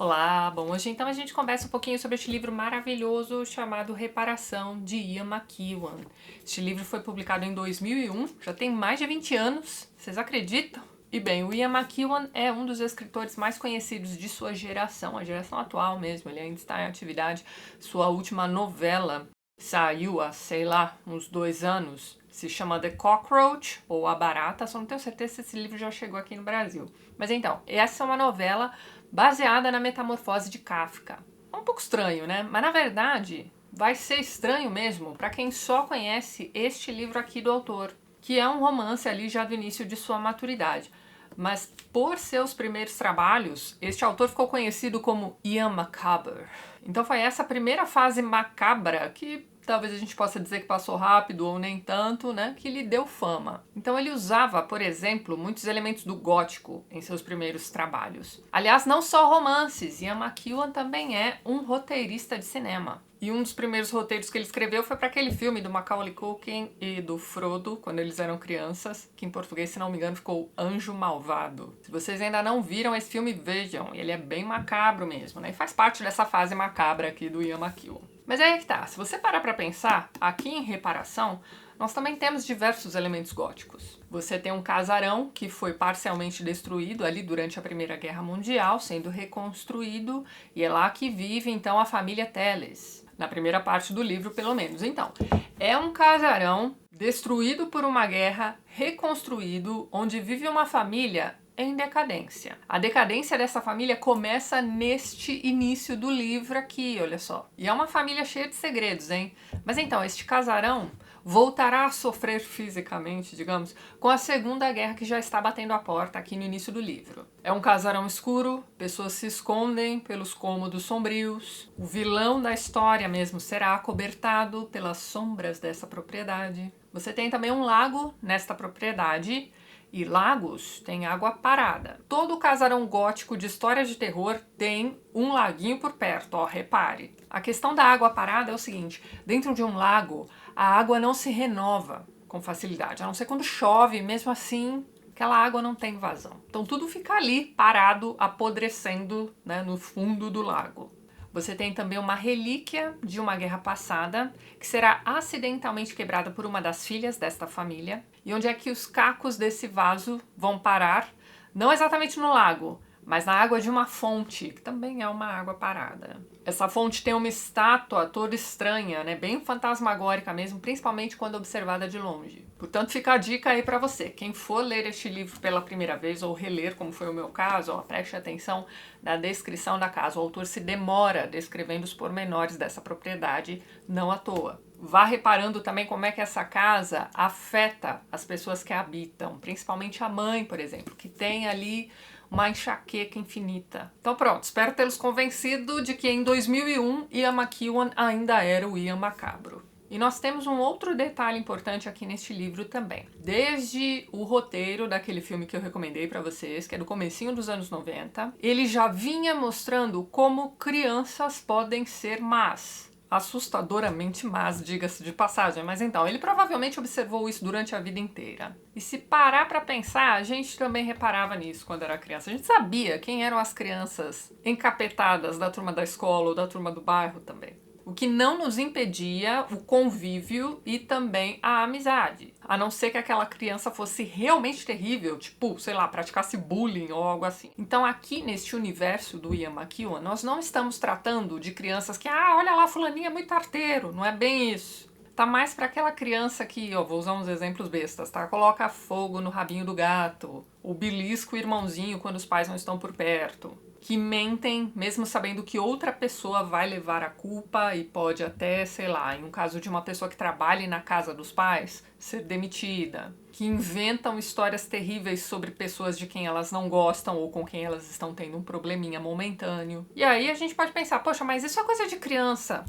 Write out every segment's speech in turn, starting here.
Olá, bom, hoje então a gente conversa um pouquinho sobre este livro maravilhoso chamado Reparação, de Ian McEwan. Este livro foi publicado em 2001, já tem mais de 20 anos, vocês acreditam? E bem, o Ian McEwan é um dos escritores mais conhecidos de sua geração, a geração atual mesmo, ele ainda está em atividade. Sua última novela saiu há, sei lá, uns 2 anos, se chama The Cockroach, ou A Barata, só não tenho certeza se esse livro já chegou aqui no Brasil. Mas então, essa é uma novela baseada na Metamorfose de Kafka. É um pouco estranho, né? Mas na verdade, vai ser estranho mesmo para quem só conhece este livro aqui do autor, que é um romance ali já do início de sua maturidade. Mas por seus primeiros trabalhos, este autor ficou conhecido como Ian Macabre. Então foi essa primeira fase macabra que talvez a gente possa dizer que passou rápido ou nem tanto, né, que lhe deu fama. Então ele usava, por exemplo, muitos elementos do gótico em seus primeiros trabalhos. Aliás, não só romances, Ian McEwan também é um roteirista de cinema. E um dos primeiros roteiros que ele escreveu foi para aquele filme do Macaulay Culkin e do Frodo, quando eles eram crianças, que em português, se não me engano, ficou Anjo Malvado. Se vocês ainda não viram esse filme, vejam, ele é bem macabro mesmo, né? E faz parte dessa fase macabra aqui do Ian McEwan. Mas aí é que tá, se você parar pra pensar, aqui em Reparação, nós também temos diversos elementos góticos. Você tem um casarão que foi parcialmente destruído ali durante a Primeira Guerra Mundial, sendo reconstruído, e é lá que vive então a família Telles, na primeira parte do livro pelo menos. Então, é um casarão destruído por uma guerra, reconstruído, onde vive uma família em decadência. A decadência dessa família começa neste início do livro aqui, olha só. E é uma família cheia de segredos, hein? Mas então, este casarão voltará a sofrer fisicamente, digamos, com a Segunda Guerra que já está batendo a porta aqui no início do livro. É um casarão escuro, pessoas se escondem pelos cômodos sombrios, o vilão da história mesmo será acobertado pelas sombras dessa propriedade. Você tem também um lago nesta propriedade, e lagos têm água parada. Todo casarão gótico de história de terror tem um laguinho por perto, ó, repare. A questão da água parada é o seguinte, dentro de um lago, a água não se renova com facilidade, a não ser quando chove, mesmo assim, aquela água não tem vazão. Então tudo fica ali, parado, apodrecendo, né, no fundo do lago. Você tem também uma relíquia de uma guerra passada, que será acidentalmente quebrada por uma das filhas desta família. E onde é que os cacos desse vaso vão parar? Não exatamente no lago, mas na água de uma fonte, que também é uma água parada. Essa fonte tem uma estátua toda estranha, né? Bem fantasmagórica mesmo, principalmente quando observada de longe. Portanto, fica a dica aí para você. Quem for ler este livro pela primeira vez ou reler, como foi o meu caso, ó, preste atenção na descrição da casa. O autor se demora descrevendo os pormenores dessa propriedade, não à toa. Vá reparando também como é que essa casa afeta as pessoas que a habitam, principalmente a mãe, por exemplo, que tem ali uma enxaqueca infinita. Então pronto, espero tê-los convencido de que em 2001 Ian McEwan ainda era o Ian Macabro. E nós temos um outro detalhe importante aqui neste livro também. Desde o roteiro daquele filme que eu recomendei para vocês, que é do comecinho dos anos 90, ele já vinha mostrando como crianças podem ser más. Assustadoramente más, diga-se de passagem, mas então, ele provavelmente observou isso durante a vida inteira. E se parar pra pensar, a gente também reparava nisso quando era criança. A gente sabia quem eram as crianças encapetadas da turma da escola ou da turma do bairro também. O que não nos impedia o convívio e também a amizade. A não ser que aquela criança fosse realmente terrível, tipo, sei lá, praticasse bullying ou algo assim. Então aqui neste universo do Ian McEwan, nós não estamos tratando de crianças que, olha lá, fulaninha é muito arteiro. Não é bem isso. Tá mais para aquela criança que, ó, vou usar uns exemplos bestas, tá? Coloca fogo no rabinho do gato, o belisca o irmãozinho quando os pais não estão por perto, que mentem mesmo sabendo que outra pessoa vai levar a culpa e pode até, sei lá, em um caso de uma pessoa que trabalhe na casa dos pais, ser demitida, que inventam histórias terríveis sobre pessoas de quem elas não gostam ou com quem elas estão tendo um probleminha momentâneo. E aí a gente pode pensar, poxa, mas isso é coisa de criança.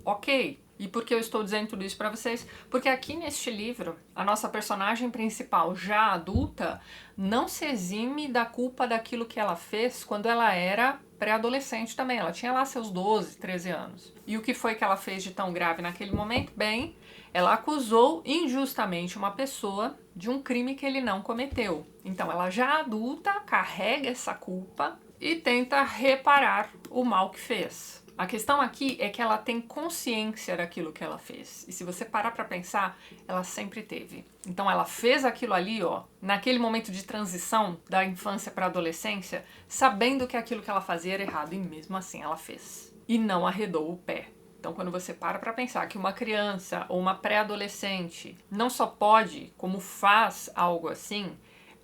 Ok. E por que eu estou dizendo tudo isso para vocês? Porque aqui neste livro, a nossa personagem principal, já adulta, não se exime da culpa daquilo que ela fez quando ela era pré-adolescente também, ela tinha lá seus 12, 13 anos. E o que foi que ela fez de tão grave naquele momento? Bem, ela acusou injustamente uma pessoa de um crime que ele não cometeu. Então ela já adulta carrega essa culpa e tenta reparar o mal que fez. A questão aqui é que ela tem consciência daquilo que ela fez. E se você parar pra pensar, ela sempre teve. Então ela fez aquilo ali, ó, naquele momento de transição da infância para a adolescência, sabendo que aquilo que ela fazia era errado e mesmo assim ela fez. E não arredou o pé. Então quando você para pra pensar que uma criança ou uma pré-adolescente não só pode, como faz algo assim,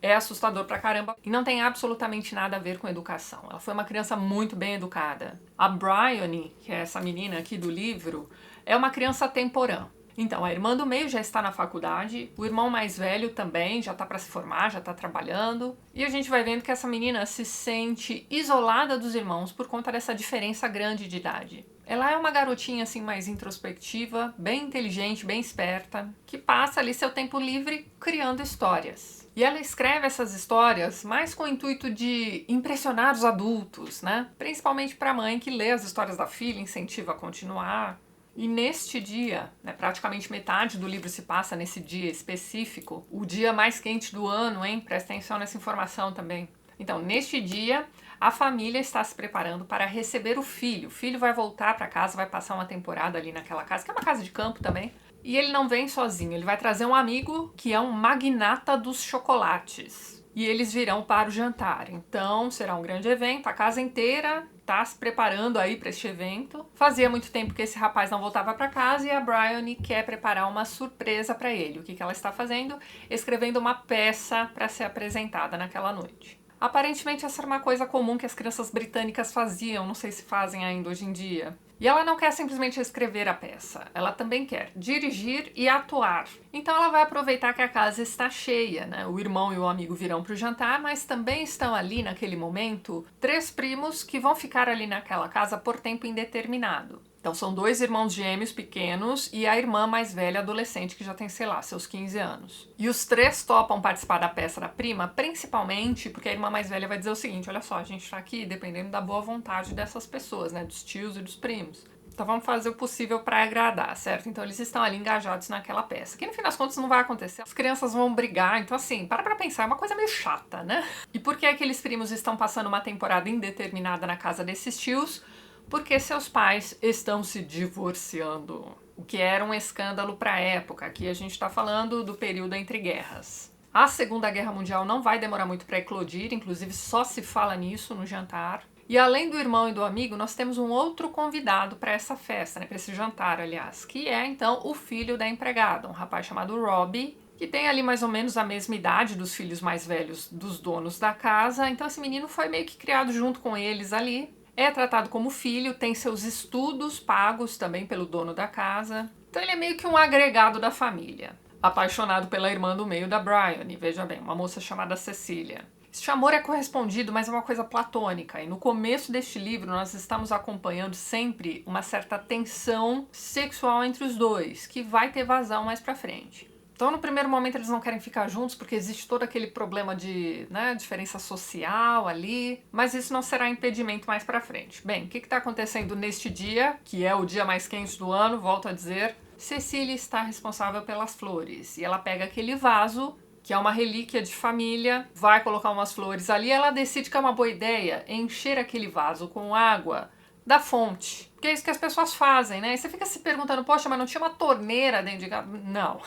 é assustador pra caramba e não tem absolutamente nada a ver com educação. Ela foi uma criança muito bem educada. A Bryony, que é essa menina aqui do livro, é uma criança temporã. Então, a irmã do meio já está na faculdade, o irmão mais velho também já está para se formar, já está trabalhando. E a gente vai vendo que essa menina se sente isolada dos irmãos por conta dessa diferença grande de idade. Ela é uma garotinha assim mais introspectiva, bem inteligente, bem esperta, que passa ali seu tempo livre criando histórias. E ela escreve essas histórias mais com o intuito de impressionar os adultos, né? Principalmente para a mãe que lê as histórias da filha, incentiva a continuar. E neste dia, né, praticamente metade do livro se passa nesse dia específico, o dia mais quente do ano, hein? Presta atenção nessa informação também. Então, neste dia, a família está se preparando para receber o filho. O filho vai voltar para casa, vai passar uma temporada ali naquela casa, que é uma casa de campo também. E ele não vem sozinho, ele vai trazer um amigo que é um magnata dos chocolates. E eles virão para o jantar. Então, será um grande evento, a casa inteira está se preparando aí para este evento. Fazia muito tempo que esse rapaz não voltava para casa e a Bryony quer preparar uma surpresa para ele. O que ela está fazendo? Escrevendo uma peça para ser apresentada naquela noite. Aparentemente essa era uma coisa comum que as crianças britânicas faziam, não sei se fazem ainda hoje em dia. E ela não quer simplesmente escrever a peça, ela também quer dirigir e atuar. Então ela vai aproveitar que a casa está cheia, né? O irmão e o amigo virão para o jantar, mas também estão ali naquele momento 3 primos que vão ficar ali naquela casa por tempo indeterminado. Então são 2 irmãos gêmeos pequenos e a irmã mais velha adolescente que já tem, sei lá, seus 15 anos. E os 3 topam participar da peça da prima, principalmente porque a irmã mais velha vai dizer o seguinte: olha só, a gente tá aqui dependendo da boa vontade dessas pessoas, né, dos tios e dos primos. Então vamos fazer o possível para agradar, certo? Então eles estão ali engajados naquela peça, que no fim das contas não vai acontecer. As crianças vão brigar, então assim, para pra pensar, é uma coisa meio chata, né? E por que aqueles primos estão passando uma temporada indeterminada na casa desses tios? Porque seus pais estão se divorciando, o que era um escândalo para a época. Aqui a gente está falando do período entre guerras. A Segunda Guerra Mundial não vai demorar muito para eclodir, inclusive só se fala nisso no jantar. E além do irmão e do amigo, nós temos um outro convidado para essa festa, né, para esse jantar, aliás, que é então o filho da empregada, um rapaz chamado Robbie, que tem ali mais ou menos a mesma idade dos filhos mais velhos dos donos da casa. Então esse menino foi meio que criado junto com eles ali. É tratado como filho, tem seus estudos pagos também pelo dono da casa. Então ele é meio que um agregado da família. Apaixonado pela irmã do meio da Bryony, veja bem, uma moça chamada Cecília. Este amor é correspondido, mas é uma coisa platônica. E no começo deste livro nós estamos acompanhando sempre uma certa tensão sexual entre os dois, que vai ter vazão mais pra frente. Então, no primeiro momento, eles não querem ficar juntos porque existe todo aquele problema de, né, diferença social ali, mas isso não será impedimento mais pra frente. Bem, o que está acontecendo neste dia, que é o dia mais quente do ano, volto a dizer, Cecília está responsável pelas flores e ela pega aquele vaso, que é uma relíquia de família, vai colocar umas flores ali, ela decide que é uma boa ideia encher aquele vaso com água da fonte. Porque é isso que as pessoas fazem, né? E você fica se perguntando, poxa, mas não tinha uma torneira dentro de casa? Não.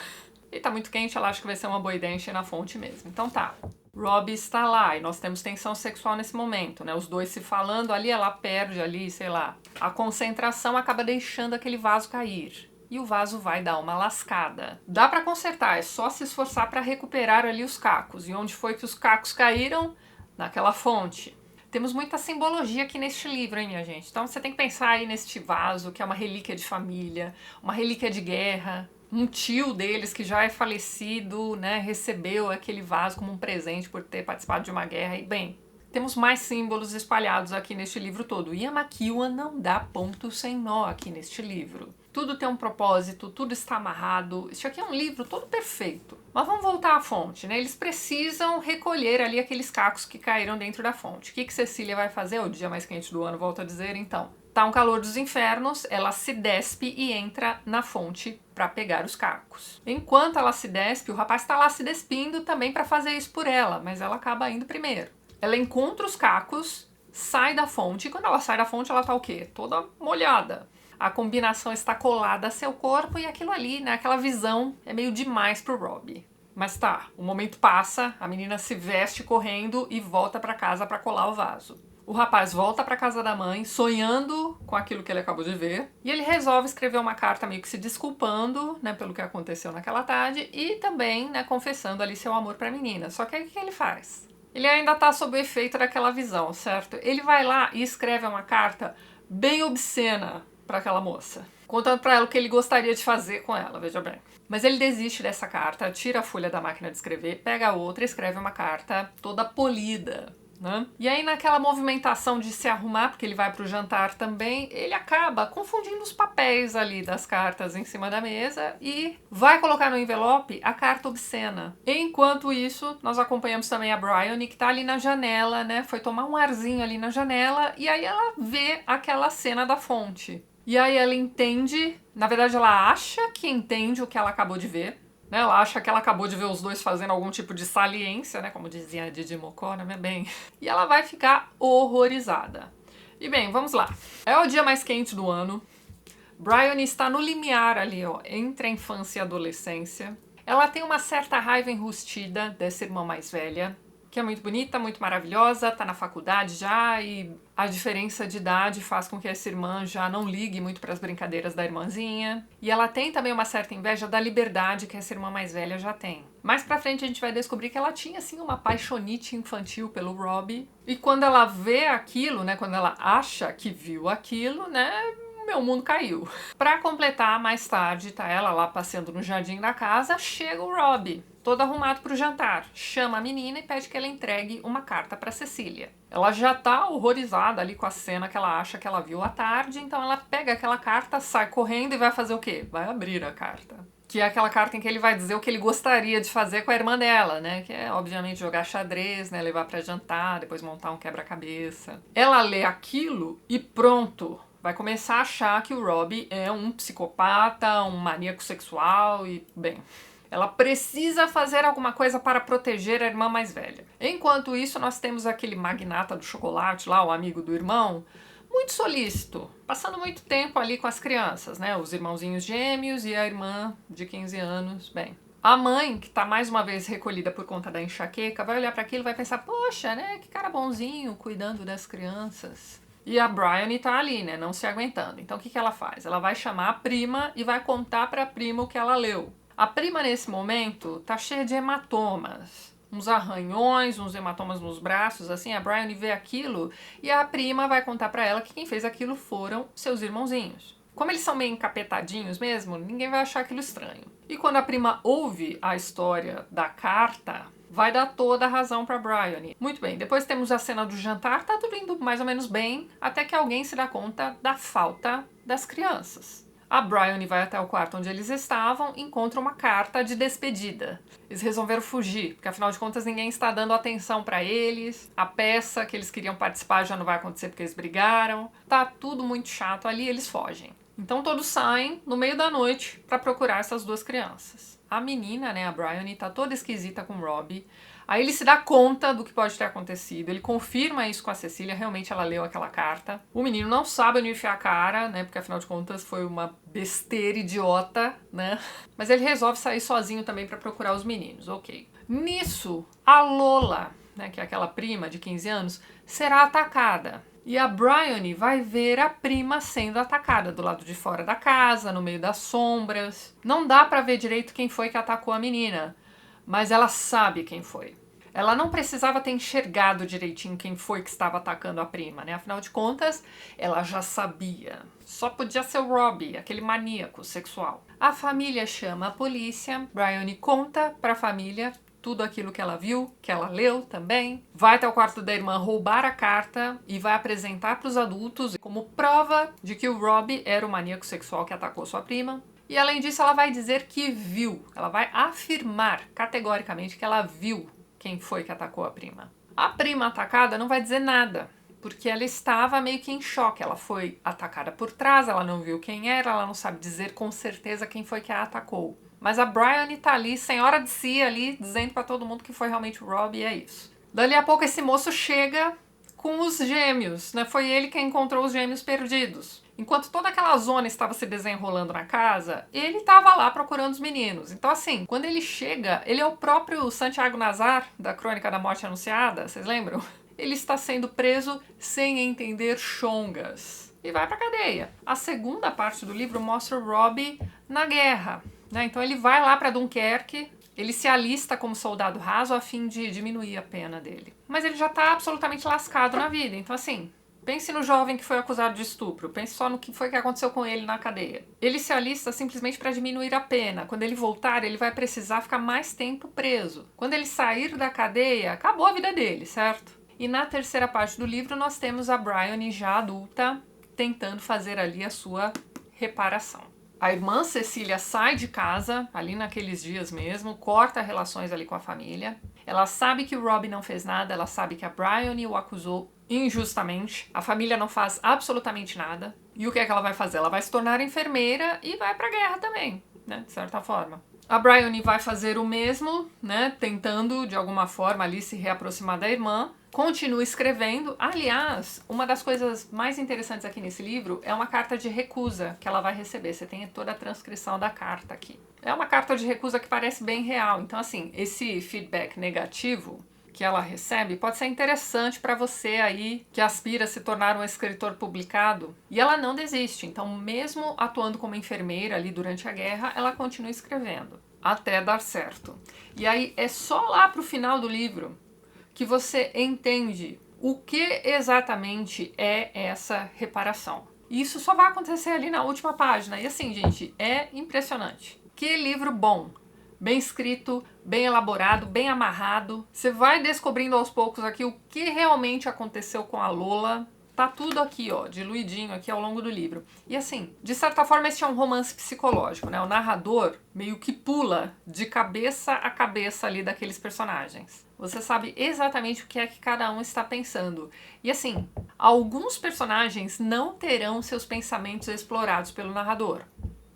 E tá muito quente, ela acha que vai ser uma boa ideia encher na fonte mesmo. Então tá. Robbie está lá e nós temos tensão sexual nesse momento, né? Os dois se falando ali, ela perde ali, sei lá. A concentração acaba deixando aquele vaso cair. E o vaso vai dar uma lascada. Dá pra consertar, é só se esforçar pra recuperar ali os cacos. E onde foi que os cacos caíram? Naquela fonte. Temos muita simbologia aqui neste livro, hein, minha gente? Então você tem que pensar aí neste vaso, que é uma relíquia de família, uma relíquia de guerra. Um tio deles que já é falecido, né, recebeu aquele vaso como um presente por ter participado de uma guerra. E bem, temos mais símbolos espalhados aqui neste livro todo. Ian McEwan não dá ponto sem nó aqui neste livro. tudo tem um propósito, tudo está amarrado. Isso aqui é um livro todo perfeito. Mas vamos voltar à fonte, né? Eles precisam recolher ali aqueles cacos que caíram dentro da fonte. O que Cecília vai fazer? O dia mais quente do ano, volto a dizer, então. Tá um calor dos infernos, ela se despe e entra na fonte para pegar os cacos. Enquanto ela se despe, o rapaz está lá se despindo também para fazer isso por ela, mas ela acaba indo primeiro. Ela encontra os cacos, sai da fonte, e quando ela sai da fonte, ela tá o quê? Toda molhada. A combinação está colada a seu corpo e aquilo ali, né, aquela visão é meio demais pro Robbie. Mas tá, o momento passa, a menina se veste correndo e volta para casa para colar o vaso. O rapaz volta para casa da mãe, sonhando com aquilo que ele acabou de ver, e ele resolve escrever uma carta meio que se desculpando, né, pelo que aconteceu naquela tarde e também, né, confessando ali seu amor para a menina. Só que aí o que ele faz? Ele ainda tá sob o efeito daquela visão, certo? Ele vai lá e escreve uma carta bem obscena para aquela moça, contando para ela o que ele gostaria de fazer com ela, veja bem. Mas ele desiste dessa carta, tira a folha da máquina de escrever, pega outra e escreve uma carta toda polida, né? E aí naquela movimentação de se arrumar, porque ele vai pro jantar também, ele acaba confundindo os papéis ali das cartas em cima da mesa e vai colocar no envelope a carta obscena. Enquanto isso, nós acompanhamos também a Bryony, que tá ali na janela, né? Foi tomar um arzinho ali na janela e aí ela vê aquela cena da fonte. E aí ela entende, na verdade ela acha que entende o que ela acabou de ver, né? Ela acha que ela acabou de ver os dois fazendo algum tipo de saliência, né? Como dizia a Didi Mocó, né? Bem. E ela vai ficar horrorizada. E bem, vamos lá. É o dia mais quente do ano. Bryony está no limiar ali, ó, entre a infância e a adolescência. Ela tem uma certa raiva enrustida dessa irmã mais velha, que é muito bonita, muito maravilhosa, tá na faculdade já e a diferença de idade faz com que essa irmã já não ligue muito para as brincadeiras da irmãzinha. E ela tem também uma certa inveja da liberdade que essa irmã mais velha já tem. Mais pra frente a gente vai descobrir que ela tinha assim uma paixonite infantil pelo Robbie. E quando ela vê aquilo, né, quando ela acha que viu aquilo, né, meu mundo caiu. Pra completar, mais tarde, tá ela lá passeando no jardim da casa, chega o Robbie, todo arrumado pro jantar, chama a menina e pede que ela entregue uma carta pra Cecília. Ela já tá horrorizada ali com a cena que ela acha que ela viu à tarde, então ela pega aquela carta, sai correndo e vai fazer o quê? Vai abrir a carta. Que é aquela carta em que ele vai dizer o que ele gostaria de fazer com a irmã dela, né? Que é, obviamente, jogar xadrez, né? Levar pra jantar, depois montar um quebra-cabeça. Ela lê aquilo e pronto! Vai começar a achar que o Robbie é um psicopata, um maníaco sexual e, bem, ela precisa fazer alguma coisa para proteger a irmã mais velha. Enquanto isso, nós temos aquele magnata do chocolate lá, o amigo do irmão, muito solícito, passando muito tempo ali com as crianças, né? Os irmãozinhos gêmeos e a irmã de 15 anos, bem. A mãe, que tá mais uma vez recolhida por conta da enxaqueca, vai olhar para aquilo e vai pensar, poxa, né? Que cara bonzinho, cuidando das crianças. E a Bryony tá ali, né, não se aguentando. Então o que ela faz? Ela vai chamar a prima e vai contar pra prima o que ela leu. A prima, nesse momento, tá cheia de hematomas. Uns arranhões, uns hematomas nos braços, assim. A Bryony vê aquilo e a prima vai contar pra ela que quem fez aquilo foram seus irmãozinhos. Como eles são meio encapetadinhos mesmo, ninguém vai achar aquilo estranho. E quando a prima ouve a história da carta, vai dar toda a razão pra Bryony. Muito bem, depois temos a cena do jantar, tá tudo indo mais ou menos bem, até que alguém se dá conta da falta das crianças. A Bryony vai até o quarto onde eles estavam e encontra uma carta de despedida. Eles resolveram fugir, porque afinal de contas ninguém está dando atenção pra eles, a peça que eles queriam participar já não vai acontecer porque eles brigaram, tá tudo muito chato ali, eles fogem. Então todos saem no meio da noite pra procurar essas duas crianças. A menina, né, a Bryony, tá toda esquisita com o Robbie. Aí ele se dá conta do que pode ter acontecido. Ele confirma isso com a Cecília, realmente ela leu aquela carta. O menino não sabe onde enfiar a cara, né, porque afinal de contas foi uma besteira idiota, né. Mas ele resolve sair sozinho também pra procurar os meninos, ok. Nisso, a Lola, né, que é aquela prima de 15 anos, será atacada. E a Bryony vai ver a prima sendo atacada do lado de fora da casa, no meio das sombras. Não dá pra ver direito quem foi que atacou a menina, mas ela sabe quem foi. Ela não precisava ter enxergado direitinho quem foi que estava atacando a prima, né? Afinal de contas, ela já sabia. Só podia ser o Robbie, aquele maníaco sexual. A família chama a polícia, Bryony conta pra família tudo aquilo que ela viu, que ela leu também. Vai até o quarto da irmã roubar a carta e vai apresentar para os adultos como prova de que o Robbie era o maníaco sexual que atacou sua prima. E além disso, ela vai dizer que viu, ela vai afirmar categoricamente que ela viu quem foi que atacou a prima. A prima atacada não vai dizer nada, porque ela estava meio que em choque. Ela foi atacada por trás, ela não viu quem era, ela não sabe dizer com certeza quem foi que a atacou. Mas a Bryony tá ali, senhora de si, ali, dizendo pra todo mundo que foi realmente o Robbie, e é isso. Dali a pouco esse moço chega com os gêmeos, né? Foi ele quem encontrou os gêmeos perdidos. Enquanto toda aquela zona estava se desenrolando na casa, ele estava lá procurando os meninos. Então, assim, quando ele chega, ele é o próprio Santiago Nazar, da Crônica da Morte Anunciada, vocês lembram? Ele está sendo preso sem entender chongas e vai pra cadeia. A segunda parte do livro mostra o Robbie na guerra, né? Então ele vai lá para Dunkerque, ele se alista como soldado raso a fim de diminuir a pena dele. Mas ele já tá absolutamente lascado na vida, então assim... Pense no jovem que foi acusado de estupro, pense só no que foi que aconteceu com ele na cadeia. Ele se alista simplesmente para diminuir a pena. Quando ele voltar, ele vai precisar ficar mais tempo preso. Quando ele sair da cadeia, acabou a vida dele, certo? E na terceira parte do livro nós temos a Bryony já adulta, tentando fazer ali a sua reparação. A irmã Cecília sai de casa, ali naqueles dias mesmo, corta relações ali com a família. Ela sabe que o Robbie não fez nada, ela sabe que a Bryony o acusou injustamente. A família não faz absolutamente nada. E o que é que ela vai fazer? Ela vai se tornar enfermeira e vai pra guerra também, né? De certa forma. A Bryony vai fazer o mesmo, né? Tentando, de alguma forma, ali se reaproximar da irmã. Continua escrevendo. Aliás, uma das coisas mais interessantes aqui nesse livro é uma carta de recusa que ela vai receber. Você tem toda a transcrição da carta aqui. É uma carta de recusa que parece bem real. Então, assim, esse feedback negativo que ela recebe pode ser interessante para você aí que aspira a se tornar um escritor publicado. E ela não desiste, então mesmo atuando como enfermeira ali durante a guerra, ela continua escrevendo, até dar certo. E aí é só lá pro final do livro que você entende o que exatamente é essa reparação. E isso só vai acontecer ali na última página. E assim, gente, é impressionante. Que livro bom! Bem escrito, bem elaborado, bem amarrado. Você vai descobrindo aos poucos aqui o que realmente aconteceu com a Lola. Tá tudo aqui, ó, diluidinho aqui ao longo do livro. E assim, de certa forma esse é um romance psicológico, né? O narrador meio que pula de cabeça a cabeça ali daqueles personagens. Você sabe exatamente o que é que cada um está pensando. E assim, alguns personagens não terão seus pensamentos explorados pelo narrador.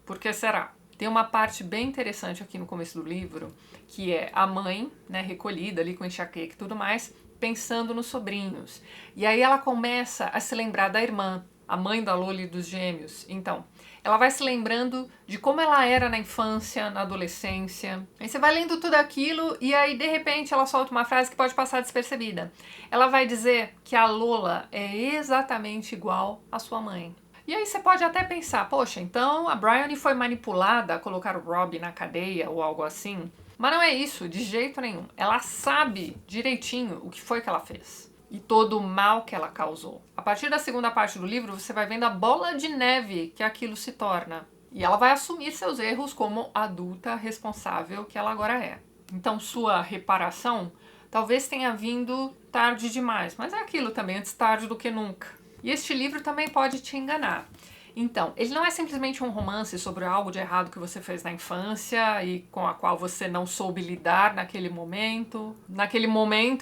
Por que será? Tem uma parte bem interessante aqui no começo do livro, que é a mãe, né, recolhida ali com enxaqueca e tudo mais, pensando nos sobrinhos. E aí ela começa a se lembrar da irmã, a mãe da Lola e dos gêmeos. Então, ela vai se lembrando de como ela era na infância, na adolescência. Aí você vai lendo tudo aquilo e aí, de repente, ela solta uma frase que pode passar despercebida. Ela vai dizer que a Lola é exatamente igual à sua mãe. E aí você pode até pensar, poxa, então a Bryony foi manipulada a colocar o Robbie na cadeia ou algo assim. Mas não é isso, de jeito nenhum. Ela sabe direitinho o que foi que ela fez e todo o mal que ela causou. A partir da segunda parte do livro, você vai vendo a bola de neve que aquilo se torna. E ela vai assumir seus erros como adulta responsável que ela agora é. Então sua reparação talvez tenha vindo tarde demais, mas é aquilo também, antes tarde do que nunca. E este livro também pode te enganar. Então, ele não é simplesmente um romance sobre algo de errado que você fez na infância e com a qual você não soube lidar naquele momento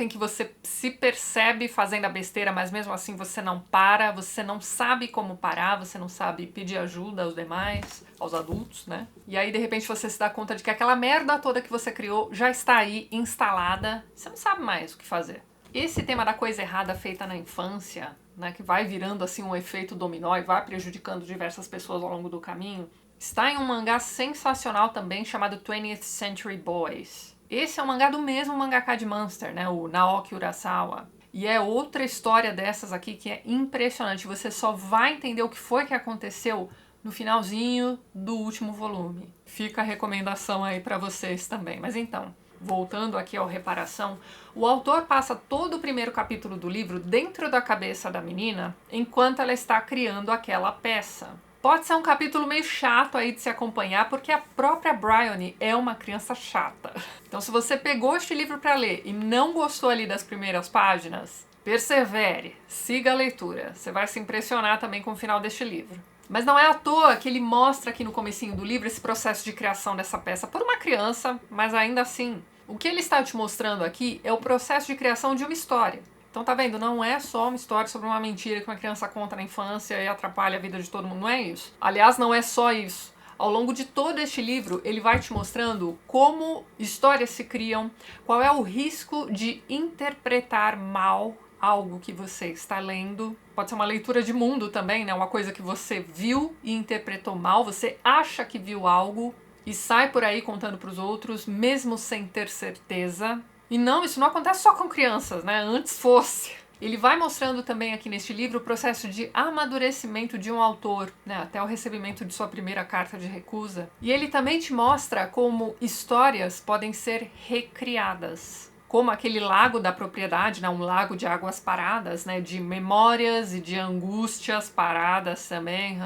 em que você se percebe fazendo a besteira, mas mesmo assim você não para, você não sabe como parar, você não sabe pedir ajuda aos demais, aos adultos, né? E aí, de repente, você se dá conta de que aquela merda toda que você criou já está aí, instalada, você não sabe mais o que fazer. Esse tema da coisa errada feita na infância, né, que vai virando assim um efeito dominó e vai prejudicando diversas pessoas ao longo do caminho, está em um mangá sensacional também chamado 20th Century Boys. Esse é um mangá do mesmo mangaka de Monster, né, o Naoki Urasawa. E é outra história dessas aqui que é impressionante. Você só vai entender o que foi que aconteceu no finalzinho do último volume. Fica a recomendação aí para vocês também. Mas então, voltando aqui ao Reparação, o autor passa todo o primeiro capítulo do livro dentro da cabeça da menina enquanto ela está criando aquela peça. Pode ser um capítulo meio chato aí de se acompanhar, porque a própria Bryony é uma criança chata. Então, se você pegou este livro para ler e não gostou ali das primeiras páginas, persevere, siga a leitura. Você vai se impressionar também com o final deste livro. Mas não é à toa que ele mostra aqui no comecinho do livro esse processo de criação dessa peça por uma criança, mas ainda assim, o que ele está te mostrando aqui é o processo de criação de uma história. Então tá vendo, não é só uma história sobre uma mentira que uma criança conta na infância e atrapalha a vida de todo mundo, não é isso. Aliás, não é só isso. Ao longo de todo este livro, ele vai te mostrando como histórias se criam, qual é o risco de interpretar mal algo que você está lendo. Pode ser uma leitura de mundo também, né? Uma coisa que você viu e interpretou mal, você acha que viu algo e sai por aí contando para os outros, mesmo sem ter certeza. E não, isso não acontece só com crianças, né? Antes fosse. Ele vai mostrando também aqui neste livro o processo de amadurecimento de um autor, né? Até o recebimento de sua primeira carta de recusa. E ele também te mostra como histórias podem ser recriadas. Como aquele lago da propriedade, né? Um lago de águas paradas, né? De memórias e de angústias paradas também,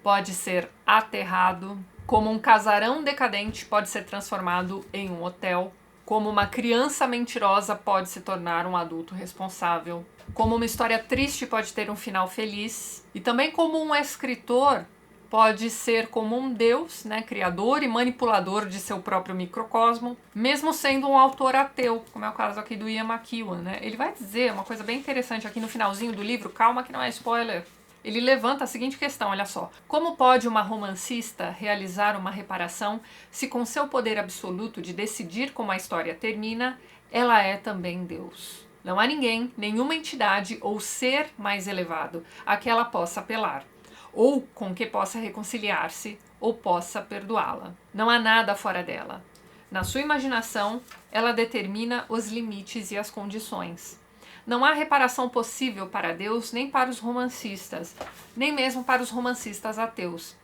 pode ser aterrado. Como um casarão decadente pode ser transformado em um hotel. Como uma criança mentirosa pode se tornar um adulto responsável. Como uma história triste pode ter um final feliz. E também como um escritor pode ser como um deus, né, criador e manipulador de seu próprio microcosmo, mesmo sendo um autor ateu, como é o caso aqui do Ian McEwan, né? Ele vai dizer uma coisa bem interessante aqui no finalzinho do livro, calma que não é spoiler. Ele levanta a seguinte questão, olha só. Como pode uma romancista realizar uma reparação se com seu poder absoluto de decidir como a história termina, ela é também Deus? Não há ninguém, nenhuma entidade ou ser mais elevado a que ela possa apelar, ou com que possa reconciliar-se, ou possa perdoá-la. Não há nada fora dela. Na sua imaginação, ela determina os limites e as condições. Não há reparação possível para Deus nem para os romancistas, nem mesmo para os romancistas ateus.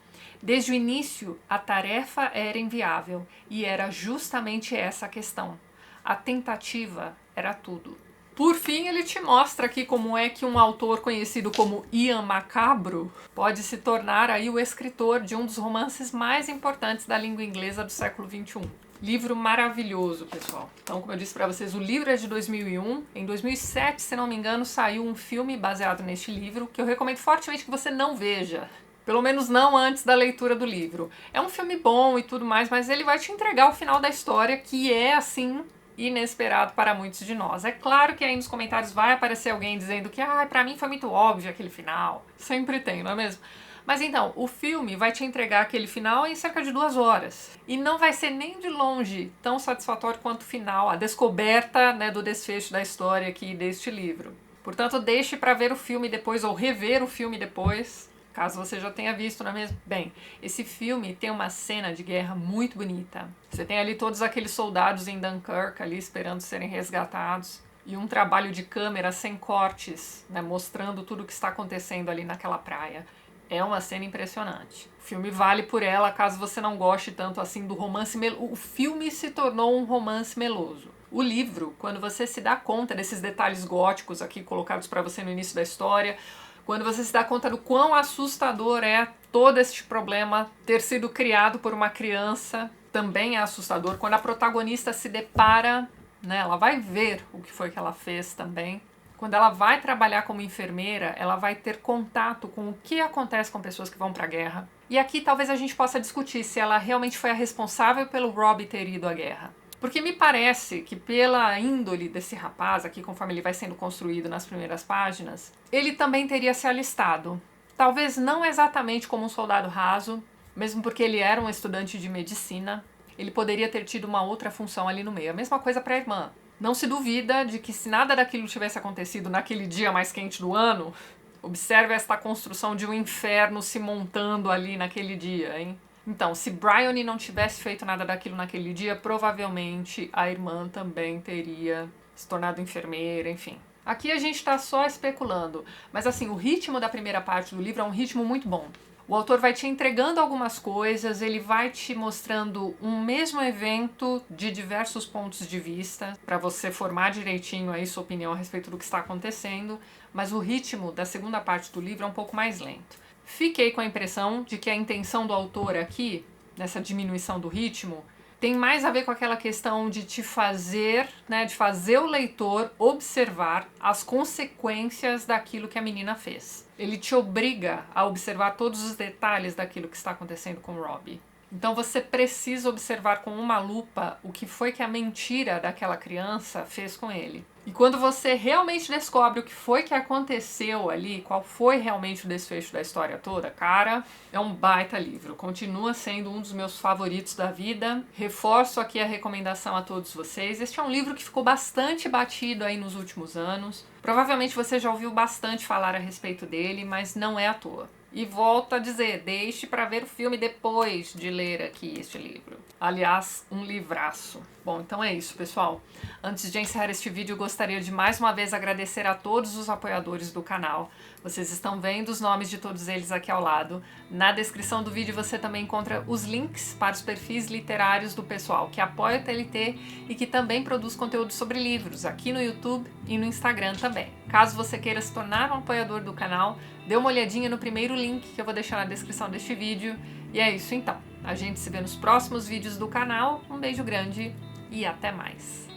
Desde o início, a tarefa era inviável e era justamente essa a questão. A tentativa era tudo. Por fim, ele te mostra aqui como é que um autor conhecido como Ian Macabro pode se tornar aí o escritor de um dos romances mais importantes da língua inglesa do século XXI. Livro maravilhoso, pessoal. Então, como eu disse para vocês, o livro é de 2001. Em 2007, se não me engano, saiu um filme baseado neste livro, que eu recomendo fortemente que você não veja. Pelo menos não antes da leitura do livro. É um filme bom e tudo mais, mas ele vai te entregar o final da história, que é, assim, inesperado para muitos de nós. É claro que aí nos comentários vai aparecer alguém dizendo que pra mim foi muito óbvio aquele final. Sempre tem, não é mesmo? Mas então, o filme vai te entregar aquele final em cerca de 2 horas. E não vai ser nem de longe tão satisfatório quanto o final, a descoberta, né, do desfecho da história aqui deste livro. Portanto, deixe para ver o filme depois ou rever o filme depois, caso você já tenha visto, não é mesmo? Bem, esse filme tem uma cena de guerra muito bonita. Você tem ali todos aqueles soldados em Dunkirk ali esperando serem resgatados. E um trabalho de câmera sem cortes, né, mostrando tudo o que está acontecendo ali naquela praia. É uma cena impressionante. O filme vale por ela, caso você não goste tanto assim do romance meloso. O filme se tornou um romance meloso. O livro, quando você se dá conta desses detalhes góticos aqui colocados para você no início da história, quando você se dá conta do quão assustador é todo este problema ter sido criado por uma criança, também é assustador. Quando a protagonista se depara, né, ela vai ver o que foi que ela fez também. Quando ela vai trabalhar como enfermeira, ela vai ter contato com o que acontece com pessoas que vão para a guerra. E aqui talvez a gente possa discutir se ela realmente foi a responsável pelo Robbie ter ido à guerra. Porque me parece que pela índole desse rapaz, aqui conforme ele vai sendo construído nas primeiras páginas, ele também teria se alistado. Talvez não exatamente como um soldado raso, mesmo porque ele era um estudante de medicina, ele poderia ter tido uma outra função ali no meio. A mesma coisa para a irmã. Não se duvida de que se nada daquilo tivesse acontecido naquele dia mais quente do ano, observe esta construção de um inferno se montando ali naquele dia, hein? Então, se Bryony não tivesse feito nada daquilo naquele dia, provavelmente a irmã também teria se tornado enfermeira, enfim. Aqui a gente está só especulando, mas assim, o ritmo da primeira parte do livro é um ritmo muito bom. O autor vai te entregando algumas coisas, ele vai te mostrando um mesmo evento de diversos pontos de vista, para você formar direitinho aí sua opinião a respeito do que está acontecendo, mas o ritmo da segunda parte do livro é um pouco mais lento. Fiquei com a impressão de que a intenção do autor aqui, nessa diminuição do ritmo, tem mais a ver com aquela questão de te fazer, né, de fazer o leitor observar as consequências daquilo que a menina fez. Ele te obriga a observar todos os detalhes daquilo que está acontecendo com o Robbie. Então você precisa observar com uma lupa o que foi que a mentira daquela criança fez com ele. E quando você realmente descobre o que foi que aconteceu ali, qual foi realmente o desfecho da história toda, cara, é um baita livro. Continua sendo um dos meus favoritos da vida. Reforço aqui a recomendação a todos vocês. Este é um livro que ficou bastante batido aí nos últimos anos. Provavelmente você já ouviu bastante falar a respeito dele, mas não é à toa. E volto a dizer, deixe para ver o filme depois de ler aqui este livro. Aliás, um livraço. Bom, então é isso, pessoal. Antes de encerrar este vídeo, eu gostaria de mais uma vez agradecer a todos os apoiadores do canal. Vocês estão vendo os nomes de todos eles aqui ao lado. Na descrição do vídeo você também encontra os links para os perfis literários do pessoal que apoia o TLT e que também produz conteúdo sobre livros aqui no YouTube e no Instagram também. Caso você queira se tornar um apoiador do canal, dê uma olhadinha no primeiro link que eu vou deixar na descrição deste vídeo. E é isso então. A gente se vê nos próximos vídeos do canal. Um beijo grande e até mais.